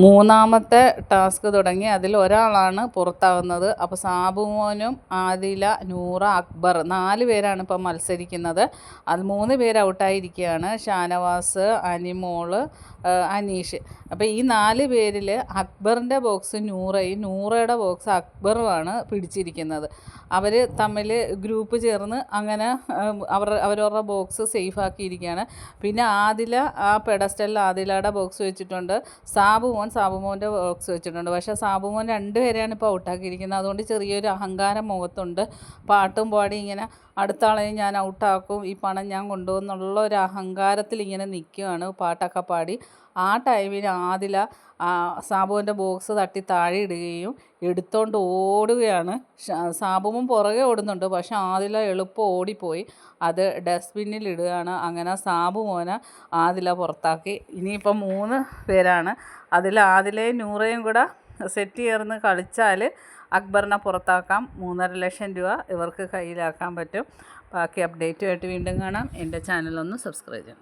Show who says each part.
Speaker 1: മൂന്നാമത്തെ ടാസ്ക് തുടങ്ങി. അതിൽ ഒരാളാണ് പുറത്താകുന്നത്. അപ്പോൾ സാബുമോനും ആദില, നൂറ, അക്ബർ 4 പേരാണ് ഇപ്പം മത്സരിക്കുന്നത്. അത് 3 പേര് ഔട്ടായിരിക്കുകയാണ്. ഷാനവാസ്, അനിമോള്, അനീഷ്. അപ്പോൾ ഈ 4 പേരിൽ അക്ബറിൻ്റെ ബോക്സ് നൂറയും നൂറയുടെ ബോക്സ് അക്ബറുമാണ് പിടിച്ചിരിക്കുന്നത്. അവർ തമ്മിൽ ഗ്രൂപ്പ് ചേർന്ന് അങ്ങനെ അവരവരുടെ ബോക്സ് സേഫ് ആക്കിയിരിക്കുകയാണ്. പിന്നെ ആദില ആ പെഡസ്റ്റലിൽ ആദിലയുടെ ബോക്സ് വെച്ചിട്ടുണ്ട്. സാബുമോൻ്റെ ബോക്സ് വെച്ചിട്ടുണ്ട്. പക്ഷേ സാബുമോൻ 2 പേരെയാണ് ഇപ്പോൾ ഔട്ടാക്കിയിരിക്കുന്നത്. അതുകൊണ്ട് ചെറിയൊരു അഹങ്കാരം മുഖത്തുണ്ട്. പാട്ടും പാടി ഇങ്ങനെ അടുത്ത ആളെയും ഞാൻ ഔട്ടാക്കും, ഈ പണം ഞാൻ കൊണ്ടുപോകുന്നുള്ള ഒരു അഹങ്കാരത്തിൽ ഇങ്ങനെ നിൽക്കുകയാണ് പാട്ടൊക്കെ പാടി. ആ ടൈമിൽ ആദില സാബുവിൻ്റെ ബോക്സ് തട്ടി താഴെ ഇടുകയും എടുത്തോണ്ട് ഓടുകയാണ്. സാബുവും പുറകെ ഓടുന്നുണ്ട്. പക്ഷേ ആദില എളുപ്പം ഓടിപ്പോയി അത് ഡസ്റ്റ്ബിന്നിൽ ഇടുകയാണ്. അങ്ങനെ സാബുമോനെ ആദില പുറത്താക്കി. ഇനിയിപ്പം 3 പേരാണ്. അതിൽ ആദിലയും നൂറയും കൂടെ സെറ്റ് ചേർന്ന് കളിച്ചാൽ അക്ബറിനെ പുറത്താക്കാം. 3.5 ലക്ഷം രൂപ ഇവർക്ക് കയ്യിലാക്കാൻ പറ്റും. ബാക്കി അപ്ഡേറ്റുമായിട്ട് വീണ്ടും കാണാം. എൻ്റെ ചാനലൊന്ന് സബ്സ്ക്രൈബ് ചെയ്യണം.